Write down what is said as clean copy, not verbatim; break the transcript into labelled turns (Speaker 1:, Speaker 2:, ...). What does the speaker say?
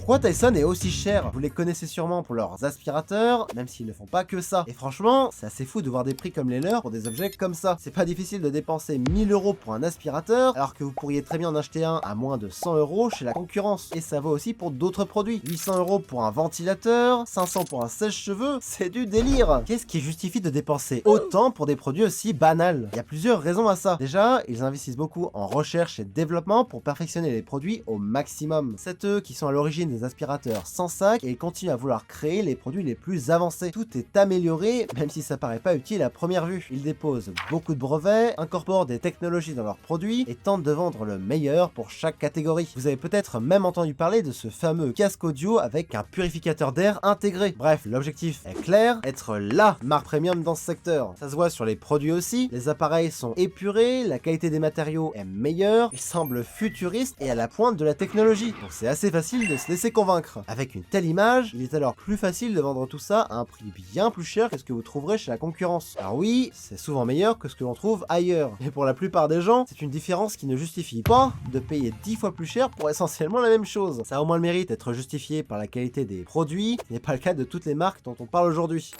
Speaker 1: Pourquoi Tyson est aussi cher? Vous les connaissez sûrement pour leurs aspirateurs, même s'ils ne font pas que ça. Et franchement, c'est assez fou de voir des prix comme les leurs pour des objets comme ça. C'est pas difficile de dépenser 1000 € pour un aspirateur, alors que vous pourriez très bien en acheter un à moins de 100 € chez la concurrence. Et ça vaut aussi pour d'autres produits. 800 € pour un ventilateur, 500 pour un sèche-cheveux, c'est du délire. Qu'est-ce qui justifie de dépenser autant pour des produits aussi banals? Il y a plusieurs raisons à ça. Déjà, ils investissent beaucoup en recherche et développement pour perfectionner les produits au maximum. C'est eux qui sont à l'origine des aspirateurs sans sac et ils continuent à vouloir créer les produits les plus avancés. Tout est amélioré, même si ça paraît pas utile à première vue. Ils déposent beaucoup de brevets, incorporent des technologies dans leurs produits et tentent de vendre le meilleur pour chaque catégorie. Vous avez peut-être même entendu parler de ce fameux casque audio avec un purificateur d'air intégré. Bref, l'objectif est clair, être LA marque premium dans ce secteur. Ça se voit sur les produits aussi, les appareils sont épurés, la qualité des matériaux est meilleure, ils semblent futuristes et à la pointe de la technologie. Donc c'est assez facile de se laisser convaincre. Avec une telle image, il est alors plus facile de vendre tout ça à un prix bien plus cher que ce que vous trouverez chez la concurrence. Alors oui, c'est souvent meilleur que ce que l'on trouve ailleurs. Mais pour la plupart des gens, c'est une différence qui ne justifie pas de payer 10 fois plus cher pour essentiellement la même chose. Ça a au moins le mérite d'être justifié par la qualité des produits, ce n'est pas le cas de toutes les marques dont on parle aujourd'hui.